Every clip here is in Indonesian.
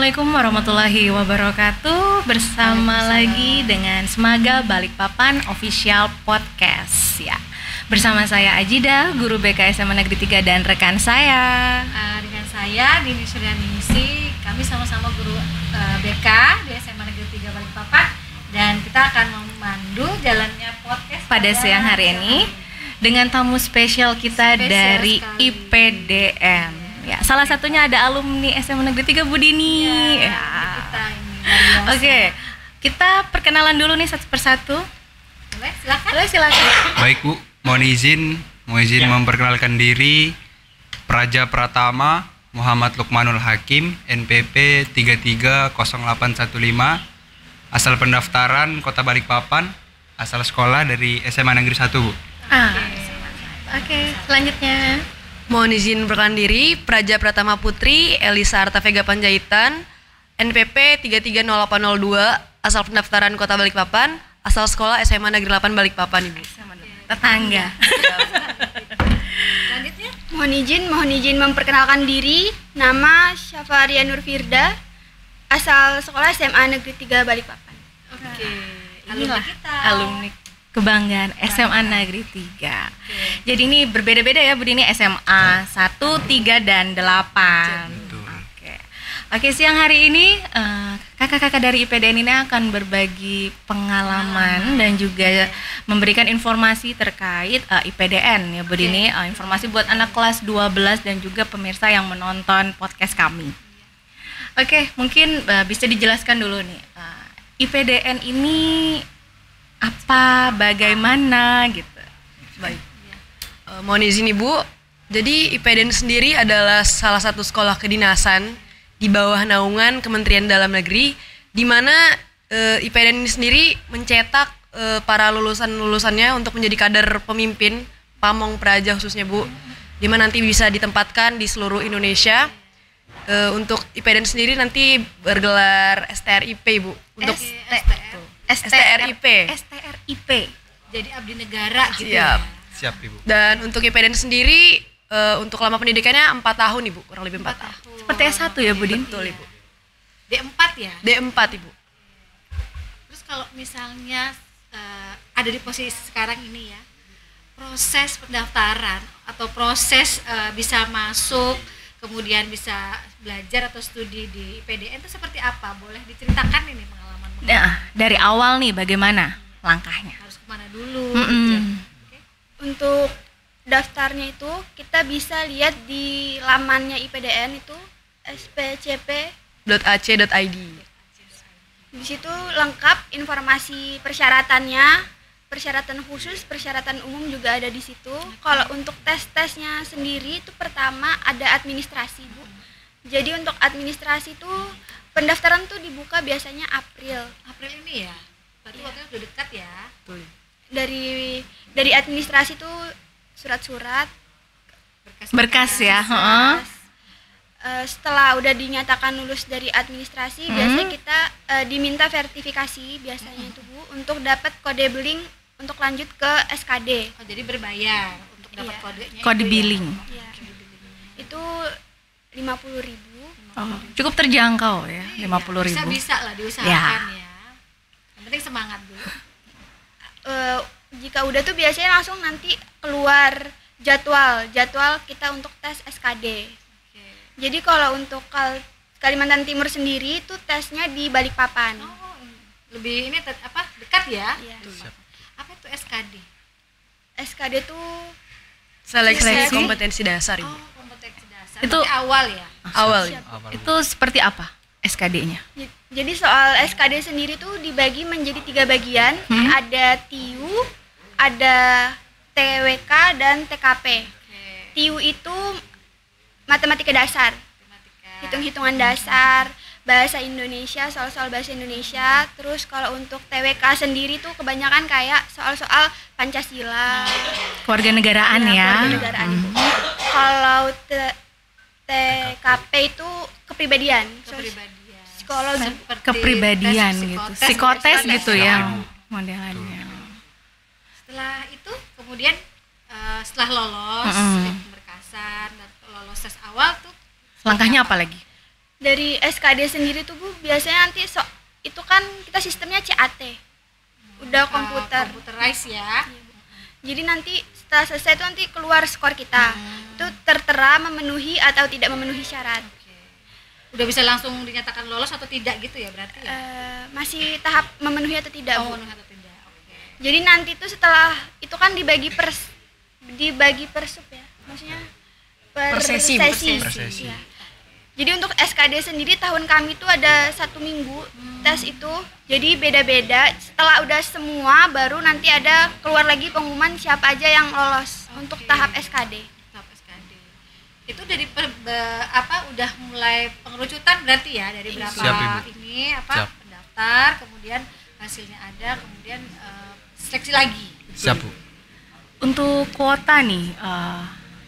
Assalamualaikum warahmatullahi wabarakatuh. Bersama lagi dengan Semaga Balikpapan Official Podcast ya. Bersama saya Ajida, guru BK SMA Negeri 3 dan rekan saya. Dengan saya Dini Suryaningsih. Kami sama-sama guru BK di SMA Negeri 3 Balikpapan dan kita akan memandu jalannya podcast pada siang hari ini dengan tamu spesial kita dari sekali. IPDN. Ya, salah satunya ada alumni SMA Negeri 3 Bu Dini. Ya, kita ini. Oke, kita perkenalan dulu nih satu persatu. Boleh, Silakan. Baik Bu, mohon izin memperkenalkan diri. Praja Pratama Muhammad Lukmanul Hakim, NPP 330815, asal pendaftaran Kota Balikpapan, asal sekolah dari SMA Negeri 1 Bu. Oke, selanjutnya. Mohon izin perkenalan diri, Praja Pratama Putri, Elisa Arta Vega Panjaitan, NPP 330802, asal pendaftaran Kota Balikpapan, asal sekolah SMA Negeri 8 Balikpapan, Ibu. Tetangga. Selanjutnya Mohon izin memperkenalkan diri. Nama Syafaria Nur Firda, asal sekolah SMA Negeri 3 Balikpapan. alumni kita. Alumni kebanggaan SMA Negeri 3. Jadi ini berbeda-beda ya Bu Dini, SMA 1, 3 dan 8. Oke, siang hari ini kakak-kakak dari IPDN ini akan berbagi pengalaman dan juga memberikan informasi terkait IPDN ya Bu Dini, informasi buat anak kelas 12 dan juga pemirsa yang menonton podcast kami. Oke, mungkin bisa dijelaskan dulu nih, IPDN ini apa, bagaimana gitu. Baik. Mohon izin Ibu, jadi IPDN sendiri adalah salah satu sekolah kedinasan di bawah naungan Kementerian Dalam Negeri, di mana IPDN ini sendiri mencetak para lulusannya untuk menjadi kader pemimpin pamong praja khususnya Bu, di mana nanti bisa ditempatkan di seluruh Indonesia. Untuk IPDN sendiri nanti bergelar STRIP Ibu, untuk STRIP. Jadi abdi negara gitu. Siap. Siap Ibu. Dan untuk IPDN sendiri untuk lama pendidikannya 4 tahun Ibu, kurang lebih 4 tahun. Seperti S1 ya Bu Dini? Betul Ibu. D4 ya. D4 Ibu. Terus kalau misalnya ada di posisi sekarang ini ya, proses pendaftaran atau proses bisa masuk kemudian bisa belajar atau studi di IPDN itu seperti apa? Boleh diceritakan ini pengalaman? Nah, dari awal nih bagaimana langkahnya? Harus kemana dulu? Untuk daftarnya itu kita bisa lihat di lamannya IPDN itu .ac.id. Di situ lengkap informasi persyaratannya, persyaratan khusus, persyaratan umum juga ada di situ. Kalau untuk tes-tesnya sendiri itu pertama ada administrasi Bu. Jadi untuk administrasi itu pendaftaran tuh dibuka biasanya April ini ya. Berarti waktunya udah dekat ya. Dari administrasi tuh surat-surat Berkas ya. setelah udah dinyatakan lulus dari administrasi, biasanya kita diminta verifikasi biasanya itu Bu untuk dapat kode billing untuk lanjut ke SKD. Oh, jadi berbayar untuk dapat Iya. kodenya. Kode itu billing. Ya. Itu 50.000. Oh, cukup terjangkau ya, 50.000. Bisa lah diusahakan ya. Yang penting semangat dulu. Jika udah tuh biasanya langsung nanti keluar jadwal kita untuk tes SKD. Jadi kalau untuk Kalimantan Timur sendiri itu tesnya di Balikpapan. Oh, lebih ini dekat ya? Iya. Apa itu SKD? SKD tuh Seleksi kompetensi dasar Ibu. Oh, kompetensi dasar. Itu- Berarti awal ya? Awal. Itu seperti apa SKD-nya? jadi soal SKD sendiri tuh dibagi menjadi 3 bagian. Ada TIU, ada TWK dan TKP. TIU itu matematika dasar, hitung-hitungan dasar, bahasa Indonesia, soal-soal bahasa Indonesia. Terus kalau untuk TWK sendiri tuh kebanyakan kayak soal-soal Pancasila, Kewarganegaraan ya. kewarganegaraan itu. Kalau TKP itu kepribadian, psikologi. Seperti kepribadian tes gitu, psikotes psikotes gitu ya Ibu. modelannya. Setelah itu kemudian setelah lolos pemberkasan dan lolos tes awal tuh Langkahnya apa lagi? Dari SKD sendiri tuh Bu, biasanya nanti itu kan kita sistemnya CAT. Udah komputer. Computerized ya. Jadi nanti setelah selesai itu nanti keluar skor kita. Itu tertera memenuhi atau tidak memenuhi syarat. Udah bisa langsung dinyatakan lolos atau tidak gitu ya berarti ya? Masih tahap memenuhi atau tidak, Bu. Memenuhi atau tidak. Oke. Jadi nanti itu setelah itu kan dibagi per sub ya. Maksudnya per sesi. Iya. Jadi untuk SKD sendiri tahun kami itu ada 1 minggu tes itu. Jadi beda-beda. Setelah udah semua baru nanti ada keluar lagi pengumuman siapa aja yang lolos untuk tahap SKD. Tahap SKD. Itu dari udah mulai pengerucutan berarti ya dari berapa Siap, Ibu. ini Siap. pendaftar, kemudian hasilnya ada, kemudian seleksi lagi. Siap, Bu. Untuk kuota nih,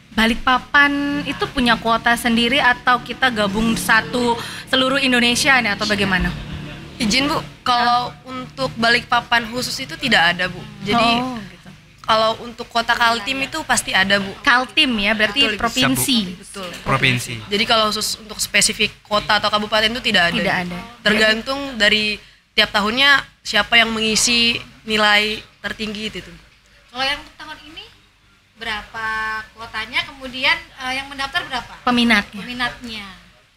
Balikpapan itu punya kuota sendiri atau kita gabung satu seluruh Indonesia nih atau bagaimana? Izin Bu, kalau untuk Balikpapan khusus itu tidak ada Bu. Jadi gitu. kalau untuk kota Kaltim itu pasti ada Bu. Kaltim ya, berarti Betul, provinsi. Betul. Provinsi. Jadi kalau khusus untuk spesifik kota atau kabupaten itu tidak ada. Tidak ada. Tergantung dari tiap tahunnya siapa yang mengisi nilai tertinggi itu. Kalau yang untuk tahun ini berapa kuotanya, kemudian yang mendaftar berapa? Peminatnya. Peminatnya.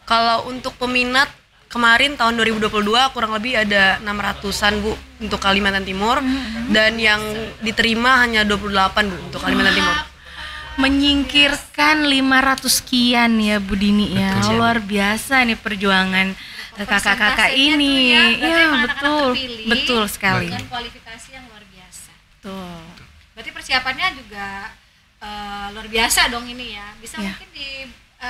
Kalau untuk peminat kemarin tahun 2022 kurang lebih ada 600-an Bu untuk Kalimantan Timur dan yang diterima hanya 28 Bu untuk Kalimantan Timur. Menyingkirkan 500 sekian ya Bu Dini ya. Betul. Luar biasa nih perjuangan kakak-kakak Persentasenya ini. tuh ya, berarti Iya, emang anak-anak betul. terpilih Betul sekali. Dengan kualifikasi yang luar biasa. Betul. Berarti persiapannya juga luar biasa dong ini ya. Bisa Ya. mungkin di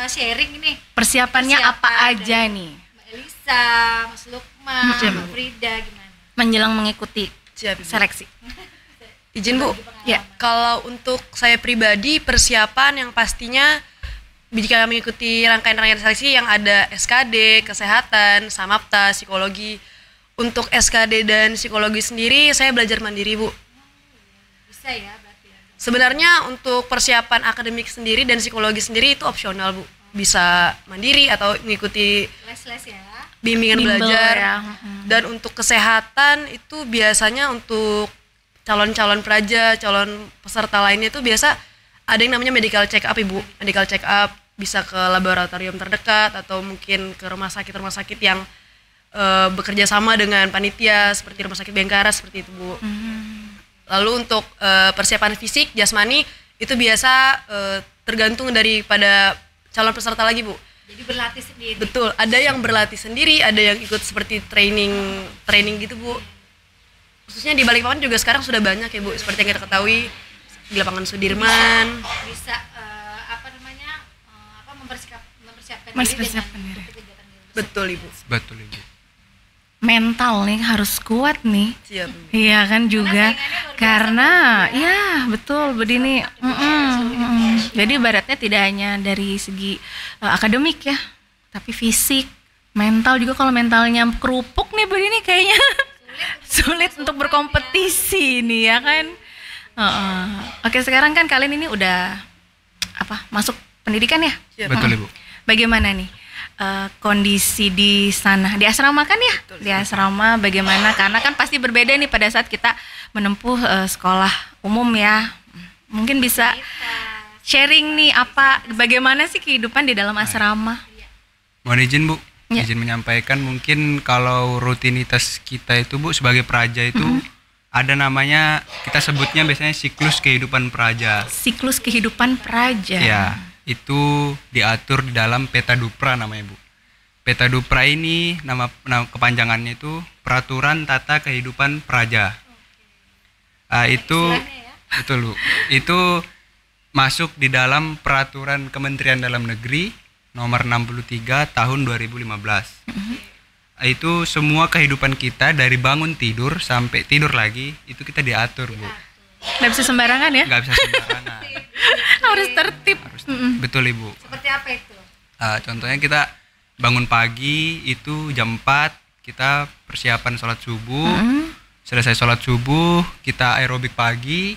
sharing ini. Persiapannya apa Persiapan aja dari nih Mbak Elisa, Mas Lukman, Mbak Frida gimana? menjelang mengikuti Siap, Ibu. seleksi? Izin Bu. Ya. Kalau untuk saya pribadi persiapan yang pastinya jika mengikuti rangkaian-rangkaian seleksi yang ada SKD, kesehatan, samapta, psikologi. Untuk SKD dan psikologi sendiri saya belajar mandiri Bu. Bisa ya berarti ya. Sebenarnya untuk persiapan akademik sendiri dan psikologi sendiri itu opsional Bu. Bisa mandiri atau mengikuti Les-les ya. bimbingan Bimbel belajar. ya. Dan untuk kesehatan itu biasanya untuk calon-calon praja, calon peserta lainnya itu biasa ada yang namanya medical check up Ibu. Medical check up bisa ke laboratorium terdekat atau mungkin ke rumah sakit yang bekerja sama dengan panitia seperti Rumah Sakit Bayangkara seperti itu Bu. Lalu untuk persiapan fisik, jasmani itu biasa tergantung daripada calon peserta lagi Bu. Jadi berlatih sendiri. Betul, ada yang berlatih sendiri, ada yang ikut seperti training gitu Bu. Khususnya di Balikpapan juga sekarang sudah banyak ya Bu, seperti yang kita ketahui di lapangan Sudirman. Bisa mempersiapkan Mempersiapkan diri diri. dengan kegiatan diri. Betul Ibu. Betul, Ibu. Mental nih harus kuat nih. Siap. Iya kan juga saingannya luar biasa karena ya betul Bu Dini. Jadi ibaratnya tidak hanya dari segi akademik ya, tapi fisik, mental juga. Kalau mentalnya kerupuk nih Bu Dini kayaknya sulit untuk berkompetisi nih ya kan. Oke, sekarang kan kalian ini udah masuk pendidikan ya? Siap. Betul, Ibu. Bagaimana nih kondisi di sana, di asrama kan ya? Di asrama bagaimana? Karena kan pasti berbeda nih pada saat kita menempuh sekolah umum ya. Mungkin bisa sharing nih bagaimana sih kehidupan di dalam asrama? Mohon izin Bu, Ya. izin menyampaikan mungkin kalau rutinitas kita itu Bu sebagai praja itu ada namanya, kita sebutnya biasanya siklus kehidupan praja. Siklus kehidupan praja. Ya, itu diatur di dalam Peta Dupra namanya Bu. Peta Dupra ini nama kepanjangannya itu Peraturan Tata Kehidupan Praja. Itu betul Bu. Itu masuk di dalam Peraturan Kementerian Dalam Negeri nomor 63 tahun 2015. Itu semua kehidupan kita dari bangun tidur sampai tidur lagi itu kita diatur Bu. Nggak bisa sembarangan ya? Nggak bisa sembarangan. Harus tertib. Betul Ibu. Seperti apa itu? Contohnya kita bangun pagi itu jam 4 kita persiapan sholat subuh. Selesai sholat subuh kita aerobik pagi,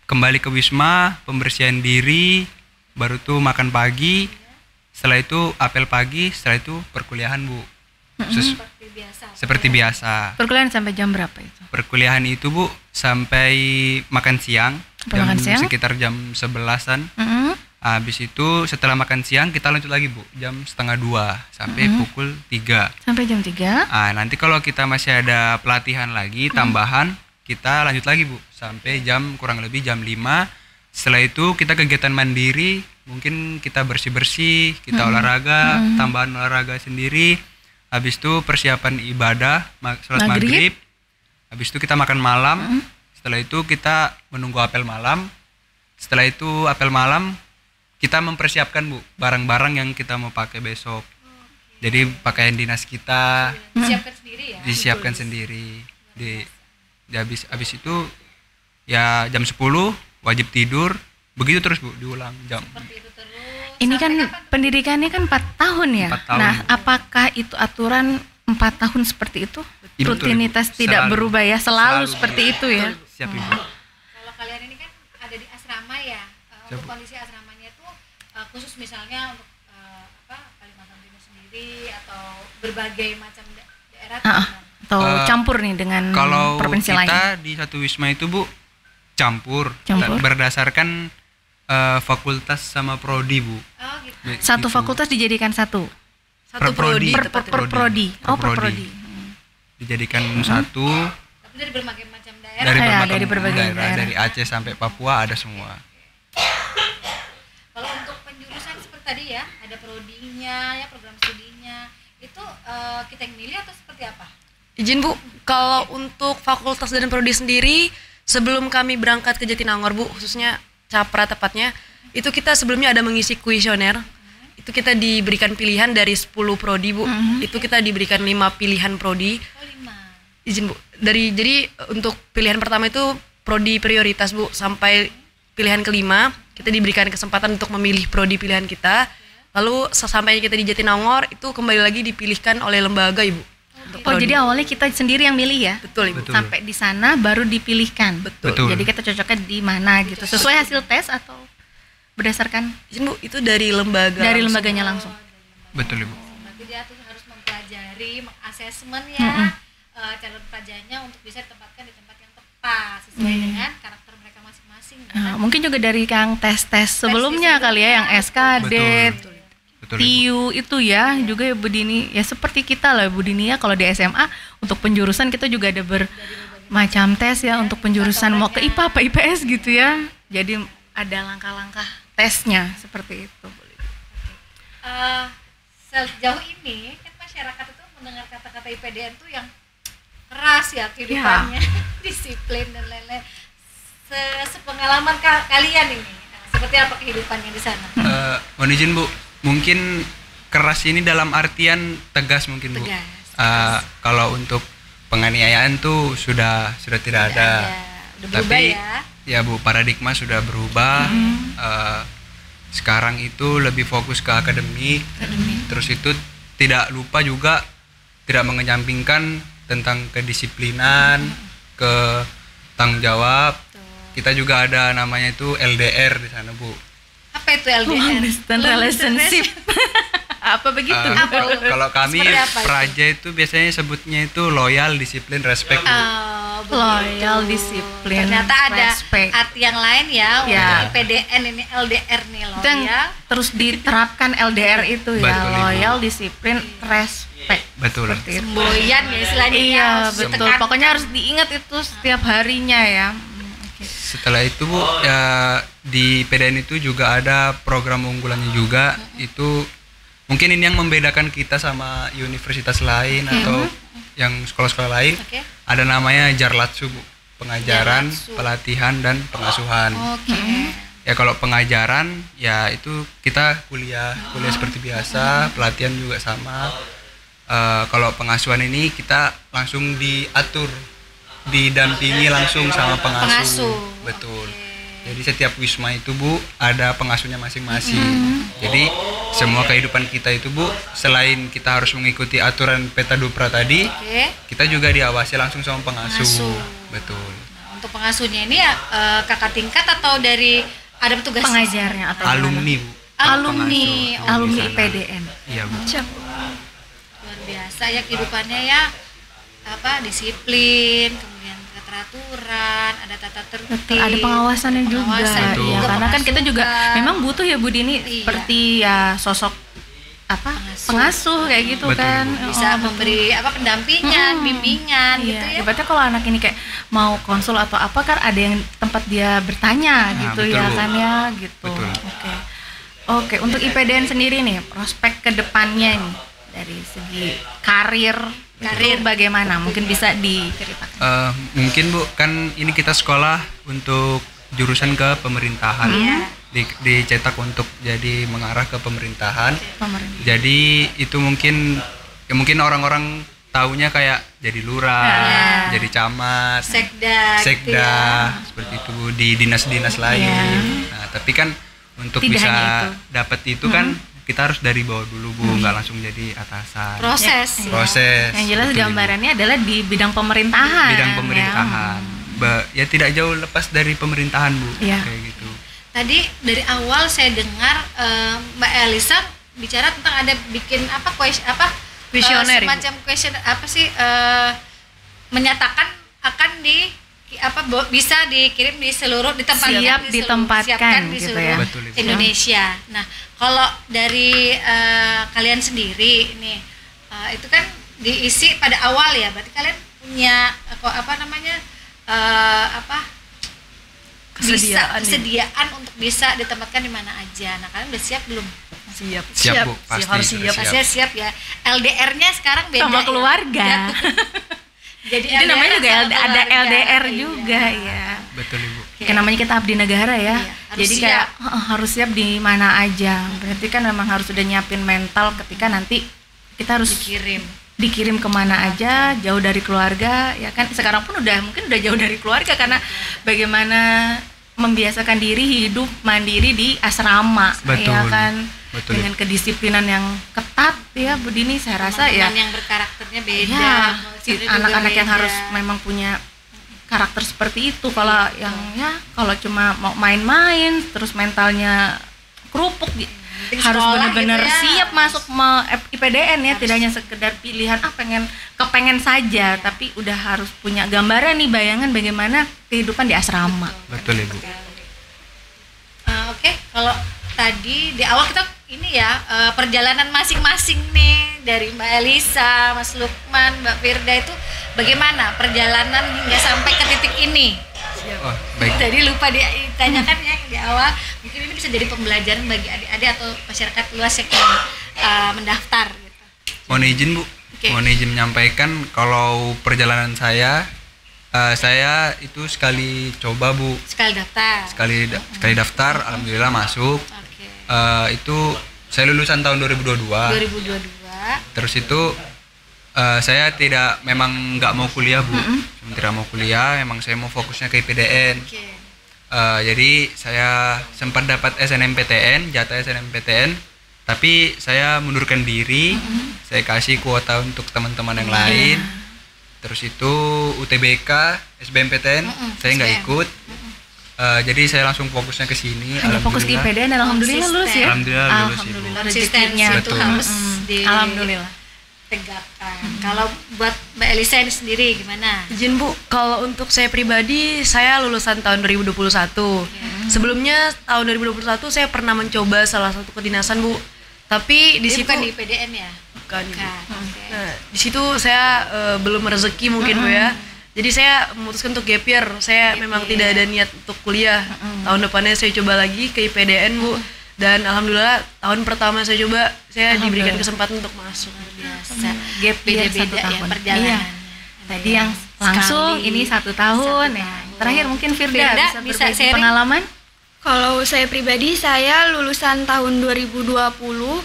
kembali ke wisma, pembersihan diri, baru tuh makan pagi. Setelah itu apel pagi, setelah itu perkuliahan, Bu. Seperti biasa. Seperti biasa. Perkuliahan sampai jam berapa itu? Perkuliahan itu, Bu, sampai makan siang. Sampai makan siang? Sekitar jam 11-an. Mm-mm. Habis itu setelah makan siang kita lanjut lagi, Bu, jam 1:30 sampai pukul 3. Sampai jam 3. Nanti kalau kita masih ada pelatihan lagi tambahan, kita lanjut lagi, Bu, sampai jam kurang lebih jam 5. Setelah itu kita kegiatan mandiri, mungkin kita bersih-bersih, kita olahraga, tambahan olahraga sendiri. Habis itu persiapan ibadah, sholat maghrib. Habis itu kita makan malam. Setelah itu kita menunggu apel malam. Setelah itu apel malam kita mempersiapkan, Bu, barang-barang yang kita mau pakai besok. Jadi pakaian dinas kita Disiapkan sendiri ya. disiapkan sendiri. Habis itu ya jam 10 wajib tidur. Begitu terus, Bu, diulang jam. Seperti itu terus. Ini kan pendidikannya kan 4 tahun ya. 4 tahun. Nah, apakah itu aturan 4 tahun seperti itu? Iya, betul, Rutinitas Ibu. tidak Selalu. berubah ya, selalu Selalu. seperti itu ya. Siap, Ibu. Kalau kalian ini kan ada di asrama ya. Untuk kondisi asramanya itu khusus misalnya untuk Kalimantan Timur sendiri atau berbagai macam daerah. Atau campur nih dengan Kalau provinsi kita lain. di satu wisma itu, Bu, campur. Campur. Berdasarkan fakultas sama prodi, Bu. Oh gitu. Satu Gitu. fakultas dijadikan satu. Satu Prodi. prodi. Per tepatnya. prodi. Oh, per Prodi. prodi. Dijadikan satu Tapi dari berbagai macam daerah. dari berbagai daerah. Dari Aceh sampai Papua ada semua. Kalau untuk penjurusan seperti tadi ya, ada prodinya, ya program studinya, itu kita yang milih atau seperti apa? Izin, Bu, kalau untuk fakultas dan prodi sendiri, sebelum kami berangkat ke Jatinangor, Bu, khususnya Capra tepatnya, itu kita sebelumnya ada mengisi kuesioner. Itu kita diberikan pilihan dari 10 prodi, Bu. Itu kita diberikan 5 pilihan prodi. Oh 5. Izin, Bu. Jadi untuk pilihan pertama itu prodi prioritas, Bu, sampai pilihan kelima kita diberikan kesempatan untuk memilih prodi pilihan kita. Lalu sesampainya kita di Jatinangor itu kembali lagi dipilihkan oleh lembaga, Ibu. Untuk Oh, prodi. jadi awalnya kita sendiri yang milih ya? Betul, Ibu. Betul. Sampai di sana baru dipilihkan. Betul. Jadi kita cocoknya di mana gitu. Sesuai hasil tes atau berdasarkan Izin, Bu, itu dari lembaga. dari langsung. lembaganya langsung. Betul, Ibu. Berarti dia tuh harus mempelajari, mengasesmen ya calon pelajarnya untuk bisa ditempatkan di tempat yang tepat sesuai dengan karakter mereka masing-masing. Mungkin juga dari Kang tes-tes sebelumnya kali ya, yang SKD, Betul, Ibu. TIU itu ya, juga ya Bu Dini. Ya seperti kita lah Bu Dini ya, kalau di SMA untuk penjurusan kita juga ada bermacam tes ya untuk penjurusan mau ke IPA apa IPS gitu ya. Jadi ada langkah-langkah tesnya seperti itu. Sejauh ini kan masyarakat itu mendengar kata-kata IPDN tuh yang keras ya kehidupannya, disiplin dan lain-lain. Sepengalaman kalian ini, seperti apa kehidupannya di sana? Mohon izin, Bu, mungkin keras ini dalam artian tegas mungkin, Bu. Tegas. Kalau untuk penganiayaan tuh sudah tidak ada. Udah berubah Tapi ya. Bu, paradigma sudah berubah. Sekarang itu lebih fokus ke akademik. Terus itu tidak lupa juga tidak mengenyampingkan tentang kedisiplinan, ke tanggung jawab. Kita juga ada namanya itu LDR di sana, Bu. Apa itu LDR? Long distance relationship. Apa begitu? Kalau kami Seperti apa itu? Praja itu biasanya sebutnya itu loyal, disiplin, respect, Bu. Loyal, disiplin, Ternyata ada respect. arti yang lain ya, Ya. untuk IPDN ini LDR nih Itu yang loyal. terus diterapkan LDR itu ya, Betul, Ibu. loyal, disiplin, respect. Betul. Seperti itu. Semboyan ya istilahnya. Iya harus betul. ditekankan. Pokoknya harus diingat itu setiap harinya ya. Setelah itu, Bu, ya di PDN itu juga ada program unggulannya juga. Itu mungkin ini yang membedakan kita sama universitas lain atau yang sekolah-sekolah lain. Oke. Ada namanya Jarlatsu, Bu. Pengajaran, Jarlatsu. pelatihan dan pengasuhan. Oke. Ya kalau pengajaran ya itu kita kuliah seperti biasa, pelatihan juga sama. Kalau pengasuhan ini kita langsung diatur, didampingi langsung sama pengasuh. Pengasuh. Betul. Jadi setiap wisma itu, Bu, ada pengasuhnya masing-masing. Jadi semua kehidupan kita itu, Bu, selain kita harus mengikuti aturan Peta Dupra tadi, Oke. kita juga diawasi langsung sama pengasuh. Pengasuh. Betul. Untuk pengasuhnya ini ya kakak tingkat atau dari ada petugas Pengajarnya atau Alumni, Bu. alumni. pengasuh. Alumni Di sana. IPDN. Iya Bu. Luar biasa ya kehidupannya ya, disiplin, kemudian keteraturan, ada tata tertib, Betul, ada pengawasannya juga. Pengawasan Iya, juga, karena kan kita juga pemasukan. memang butuh ya Bu Dini Iya. seperti ya sosok pengasuh kayak gitu Betul, kan. Bu. bisa betul. memberi pendampingan, bimbingan gitu Iya, ya. ibaratnya kalau anak ini kayak mau konsul atau apa kan ada yang tempat dia bertanya Nah, gitu betul, ya Bu. kan ya gitu. Betul. Oke, untuk IPDN sendiri nih prospek kedepannya nih dari segi karir itu bagaimana? Mungkin bisa diceritakan. Mungkin Bu, kan ini kita sekolah untuk jurusan ke pemerintahan. Dicetak untuk jadi mengarah ke pemerintahan. Pemerintah. Jadi itu mungkin orang-orang taunya kayak jadi lurah, jadi camat, Sekda, gitu sekda, ya. seperti itu Bu, di dinas-dinas lain. Nah, tapi kan untuk Tidak bisa hanya itu. dapat itu kan kita harus dari bawah dulu Bu, nggak langsung jadi atasan. Proses. ya. Proses. Yang jelas betul, Ibu. gambarannya adalah di bidang pemerintahan. Bidang ya. pemerintahan. Ya tidak jauh lepas dari pemerintahan Bu, Iya. kayak gitu. Tadi dari awal saya dengar Mbak Elisa bicara tentang ada bikin Kuesioner, Ibu. semacam question menyatakan akan bisa dikirim di seluruh ditempatkan Siap di seluruh- ditempatkan siapkan di gitu seluruh ya. Betul, Ibu. Indonesia. Nah, kalau dari kalian sendiri nih itu kan diisi pada awal ya, berarti kalian punya kesediaan untuk bisa ditempatkan di mana aja. Nah, kalian udah siap belum? Siap. Siap Bu, pasti harus sudah siap. Pastinya siap ya. LDR-nya sekarang beda Sama ya? keluarga. Jadi Jadi namanya juga sama ada keluarga. LDR Iya. juga ya. Betul Ibu. Kayak namanya kita abdi negara ya. Iya, harus Jadi siap. kayak harus siap di mana aja. Berarti kan memang harus udah nyiapin mental ketika nanti kita harus dikirim kemana aja, jauh dari keluarga ya kan. Sekarang pun mungkin udah jauh dari keluarga karena bagaimana membiasakan diri hidup mandiri di asrama. Betul. Ya kan. Betul. Dengan kedisiplinan yang ketat ya Bu Dini, saya rasa ya. Teman-teman yang berkarakternya beda. Ya, maksudnya juga anak-anak yang beda. harus memang punya karakter seperti itu. Kalau yang kalau cuma mau main-main terus mentalnya kerupuk Penting harus sekolah benar-benar gitu ya. siap masuk IPDN ya, tidak hanya sekedar pilihan kepengen saja, tapi udah harus punya gambaran nih, bayangan bagaimana kehidupan di asrama. Betul Ibu. Oke, kalau tadi di awal kita ini ya perjalanan masing-masing nih dari Mbak Elisa, Mas Lukman, Mbak Firda itu bagaimana perjalanan hingga sampai ke titik ini? Oh, baik. Tadi lupa ditanyakan ya di awal. Mungkin ini bisa jadi pembelajaran bagi adik-adik atau masyarakat luas yang ingin mendaftar. Gitu. Mohon izin Bu, Oke. mohon izin menyampaikan kalau perjalanan saya itu sekali coba Bu, Sekali daftar. sekali daftar, alhamdulillah masuk. Oke. Itu saya lulusan tahun 2022. 2022. Terus itu saya memang nggak mau kuliah Bu, tidak mau kuliah, memang saya mau fokusnya ke IPDN. Oke. Jadi saya sempat dapat SNMPTN, jatah SNMPTN, tapi saya mundurkan diri, saya kasih kuota untuk teman-teman yang lain. Terus itu UTBK, SBMPTN, saya nggak SBM. ikut. Jadi saya langsung fokusnya ke sini. Hanya fokus ke IPDN dan alhamdulillah lulus ya. Alhamdulillah lulus, Ibu. Alhamdulillah Konsistensi rezekinya. itu Betul. harus Alhamdulillah. ditegakkan. Kalau buat Mbak Elisa ini sendiri gimana? Izin Bu, kalau untuk saya pribadi, saya lulusan tahun 2021. Sebelumnya tahun 2021 saya pernah mencoba salah satu kedinasan Bu, tapi di Ini situ bukan di PDN ya? bukan, Ibu. Bukan. Oke. Nah, di situ saya belum rezeki mungkin Bu ya. Jadi saya memutuskan untuk gap year. Saya memang tidak ada niat untuk kuliah. Tahun depannya saya coba lagi ke IPDN Bu. Dan alhamdulillah tahun pertama saya coba, saya diberikan kesempatan untuk masuk. Biasa. Gap year Beda-beda 1 ya tahun. perjalanannya. Iya. Tadi yang langsung Sekali. ini 1 tahun ya. Terakhir mungkin Firda Firda bisa berbagi sharing? pengalaman. Kalau saya pribadi, saya lulusan tahun 2020.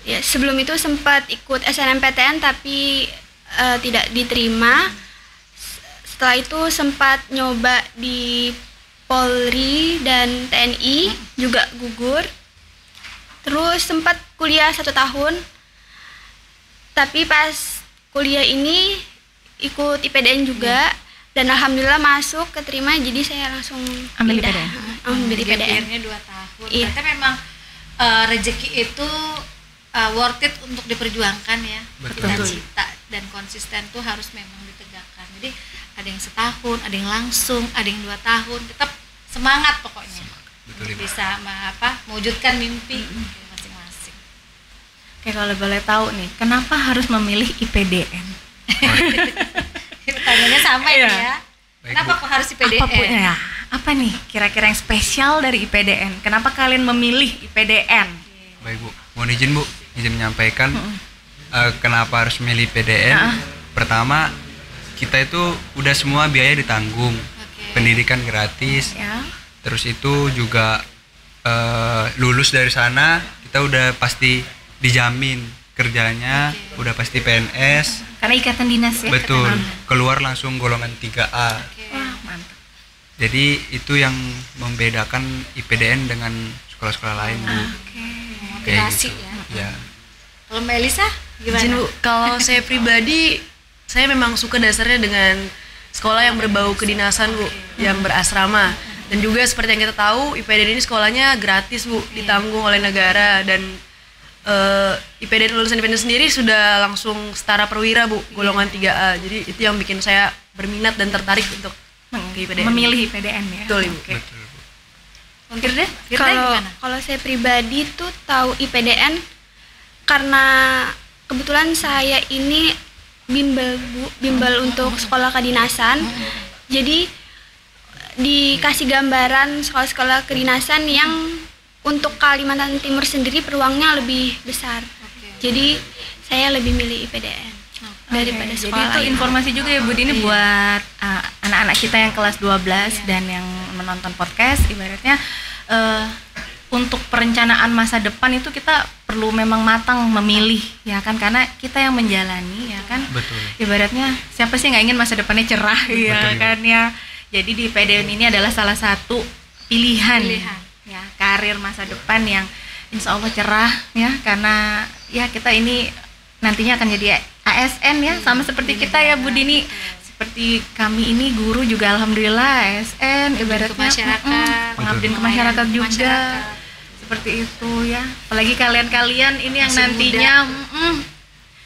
Ya, sebelum itu sempat ikut SNMPTN tapi tidak diterima. Setelah itu sempat nyoba di Polri dan TNI, juga gugur. Terus sempat kuliah 1 tahun. Tapi pas kuliah ini ikut IPDN juga. Dan alhamdulillah masuk, keterima, jadi saya langsung Ambil pindah. IPDN? Ambil Gap IPDN. year-nya 2 tahun. Iya. Ternyata memang rezeki itu worth it untuk diperjuangkan ya. Betul. Cita dan konsisten tuh harus memang ditegakkan. Jadi ada yang setahun, ada yang langsung, ada yang 2 tahun, tetap semangat pokoknya. Betul, Ibu. Bisa mewujudkan mimpi masing-masing. Oke, kalau boleh tahu nih, kenapa harus memilih IPDN? Pertanyaannya sama Iya. ya. Baik, Kenapa Bu. kok harus IPDN? Apa nih kira-kira yang spesial dari IPDN? Kenapa kalian memilih IPDN? Baik Bu, mohon izin Bu, izin menyampaikan kenapa harus milih PDN. Pertama, kita itu udah semua biaya ditanggung, pendidikan gratis. Ya. Terus itu juga lulus dari sana kita udah pasti dijamin kerjanya, udah pasti PNS. Karena ikatan dinas ya. Betul, Ikatan. keluar langsung golongan 3A. Wah, mantap. Jadi itu yang membedakan IPDN dengan sekolah-sekolah lain Bu. Kayak Motivasi gitu. ya. Ya. Kalau Mbak Elisa gimana? Izin Bu, kalau saya pribadi, saya memang suka dasarnya dengan sekolah yang berbau kedinasan Bu, yang berasrama. Dan juga seperti yang kita tahu, IPDN ini sekolahnya gratis Bu, ditanggung oleh negara. Dan IPDN lulusan IPDN sendiri sudah langsung setara perwira Bu, golongan 3A. Jadi itu yang bikin saya berminat dan tertarik untuk ke IPDN. Memilih IPDN ya. Betul Ibu. Betul Bu. Firda Kalau gimana? kalau saya pribadi tuh tahu IPDN karena kebetulan saya ini bimbel untuk sekolah kedinasan. Jadi dikasih gambaran sekolah-sekolah kedinasan yang untuk Kalimantan Timur sendiri peluangnya lebih besar. Jadi saya lebih milih IPDN daripada Jadi sekolah itu lain. informasi juga ya Bu ini buat anak-anak kita yang kelas 12 dan yang menonton podcast, ibaratnya untuk perencanaan masa depan itu kita perlu memang matang memilih ya kan, karena kita yang menjalani ya kan. Betul. Ibaratnya siapa sih nggak ingin masa depannya cerah ya Betul, Ibu. kan ya. Jadi di PDN ini adalah salah satu pilihan ya karir masa depan yang insya Allah cerah ya, karena ya kita ini nantinya akan jadi ASN ya, sama seperti kita ya Bu Dini. Seperti kami ini guru juga alhamdulillah ASN, ibaratnya masyarakat, pengabdian ke masyarakat juga. Seperti itu ya. Apalagi kalian-kalian ini yang Masih nantinya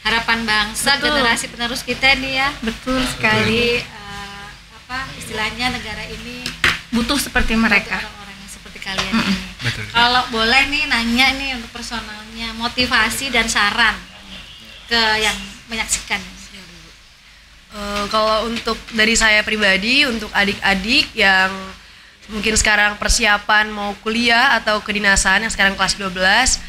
harapan bangsa, Betul. generasi penerus kita nih ya. betul sekali Jadi istilahnya negara ini butuh seperti mereka. orang-orang yang seperti kalian ini. Betul. Kalau boleh nih nanya nih untuk personalnya, motivasi dan saran ke yang menyaksikan. Kalau untuk dari saya pribadi, untuk adik-adik yang mungkin sekarang persiapan mau kuliah atau kedinasan yang sekarang kelas 12,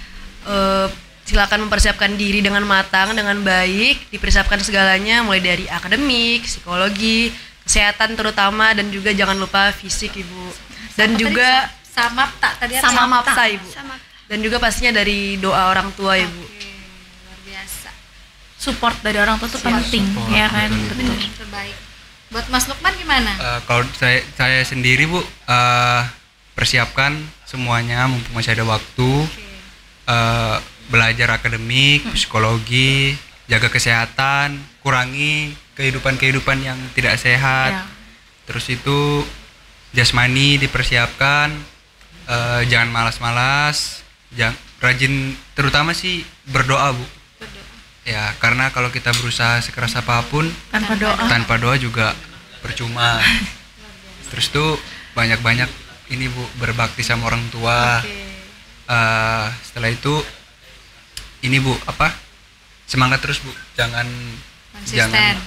silakan mempersiapkan diri dengan matang, dengan baik, dipersiapkan segalanya mulai dari akademik, psikologi, kesehatan terutama, dan juga jangan lupa fisik Ibu. Dan juga sama mapsa Ibu. Sama Dan juga pastinya dari doa orang tua Ibu. Luar biasa. Support dari orang tua itu penting Support, ya kan. betul. Betul. Terbaik. Buat Mas Lukman gimana? Kalau saya sendiri Bu, persiapkan semuanya mumpung masih ada waktu. Belajar akademik, psikologi, jaga kesehatan, kurangi kehidupan yang tidak sehat. Ya. Terus itu jasmani dipersiapkan, jangan malas-malas, rajin, terutama sih berdoa Bu. Ya, karena kalau kita berusaha sekeras apapun tanpa doa juga percuma. Terus tuh banyak-banyak ini Bu, berbakti sama orang tua. Setelah itu ini Bu, semangat terus Bu, jangan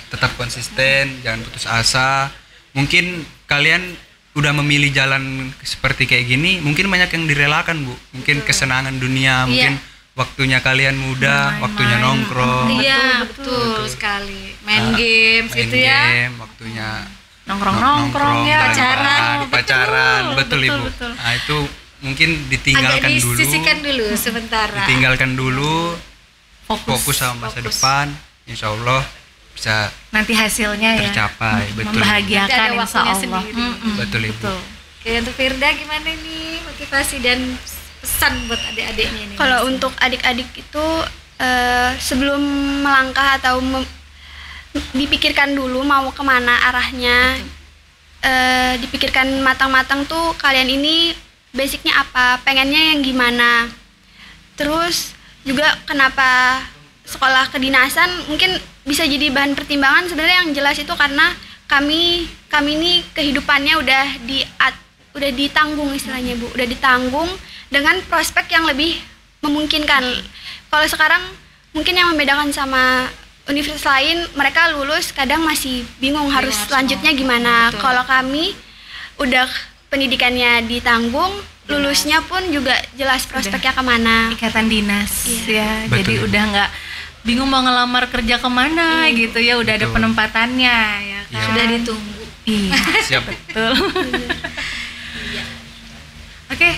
tetap konsisten, jangan putus asa. Mungkin kalian udah memilih jalan seperti kayak gini, mungkin banyak yang direlakan Bu, mungkin kesenangan dunia, mungkin waktunya kalian muda, waktunya nongkrong, Iya, betul sekali. Main games main gitu ya. game, waktunya Nongkrong ya, pacaran, betul Ibu. betul. Nah itu mungkin Agak ditinggalkan dulu, disisihkan dulu sementara. ditinggalkan dulu, Fokus. fokus sama masa depan, insya Allah bisa Nanti hasilnya ya tercapai, betul. Nanti membahagiakan ada insya waktunya Allah. sendiri. Betul Ibu. Betul. Oke, untuk Firda gimana nih motivasi dan pesan buat adik-adiknya nih? Kalau untuk adik-adik itu sebelum melangkah atau dipikirkan dulu mau kemana arahnya, dipikirkan matang-matang tuh kalian ini basicnya apa, pengennya yang gimana. Terus juga kenapa sekolah kedinasan mungkin bisa jadi bahan pertimbangan, sebenarnya yang jelas itu karena kami ini kehidupannya udah ditanggung istilahnya Bu, udah ditanggung dengan prospek yang lebih memungkinkan. Kalau sekarang mungkin yang membedakan sama universitas lain, mereka lulus kadang masih bingung harus selanjutnya gimana. Kalau kami udah pendidikannya ditanggung, lulusnya pun juga jelas prospeknya kemana. Ikatan dinas ya, Betul, jadi Ibu. udah nggak bingung mau ngelamar kerja kemana gitu ya, udah ada Betul. penempatannya ya kan. Sudah ditunggu. Iya, Siap. betul. Oke,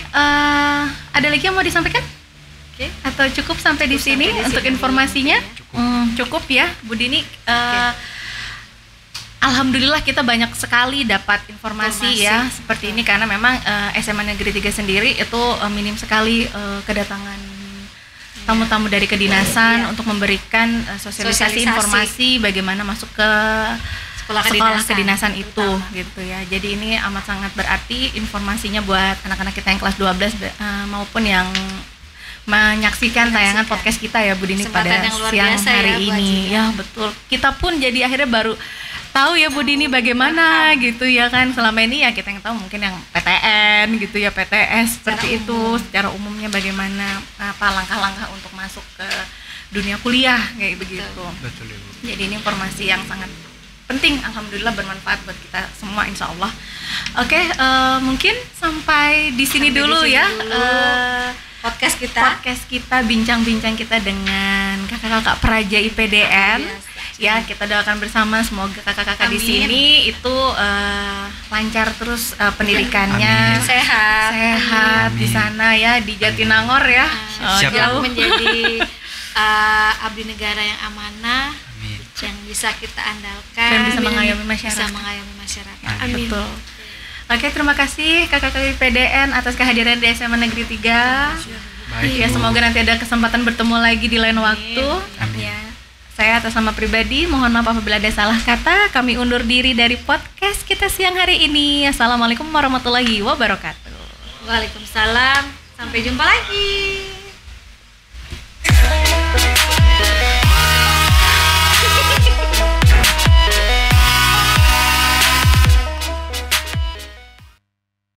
ada lagi yang mau disampaikan? Oke. Atau cukup sampai di sini untuk informasinya? Cukup ya, Bu Dini. Alhamdulillah kita banyak sekali dapat informasi ya seperti ini, karena memang SMA Negeri 3 sendiri itu minim sekali kedatangan tamu-tamu dari kedinasan untuk memberikan sosialisasi informasi bagaimana masuk ke Sekolah sekolah kedinasan kedinasan itu gitu ya. Jadi ini amat sangat berarti informasinya buat anak-anak kita yang kelas 12 maupun yang menyaksikan tayangan podcast kita ya Bu Dini pada Kesempatan yang luar siang biasa hari ya, Bu ini. Aji. Ya betul. Kita pun jadi akhirnya baru tahu ya Bu Dini bagaimana gitu ya kan. Selama ini ya kita yang tahu mungkin yang PTN gitu ya, PTS seperti itu secara umumnya bagaimana apa langkah-langkah untuk masuk ke dunia kuliah kayak begitu. Betul Ibu. Jadi ini informasi yang sangat penting, alhamdulillah bermanfaat buat kita semua insya Allah. Oke, mungkin sampai di sini dulu ya Podcast kita. podcast kita, bincang-bincang kita dengan kakak-kakak Praja IPDN. Ya, kita doakan bersama semoga kakak-kakak di Amin. sini itu lancar terus pendidikannya, Amin. sehat di Amin. sana ya, di Jatinangor ya. Siap, Jauh. Menjadi abdi negara yang amanah, Amin. yang bisa kita andalkan Dan bisa mengayomi masyarakat. Bisa mengayomi masyarakat. Amin. Betul. Oke, terima kasih kakak-kakak IPDN atas kehadiran di SMA Negeri 3. Baik, Ya, Bu. semoga nanti ada kesempatan bertemu lagi di lain waktu. Amin. Ya. Saya atas nama pribadi mohon maaf apabila ada salah kata. Kami undur diri dari podcast kita siang hari ini. Assalamualaikum warahmatullahi wabarakatuh. Waalaikumsalam. Sampai jumpa lagi.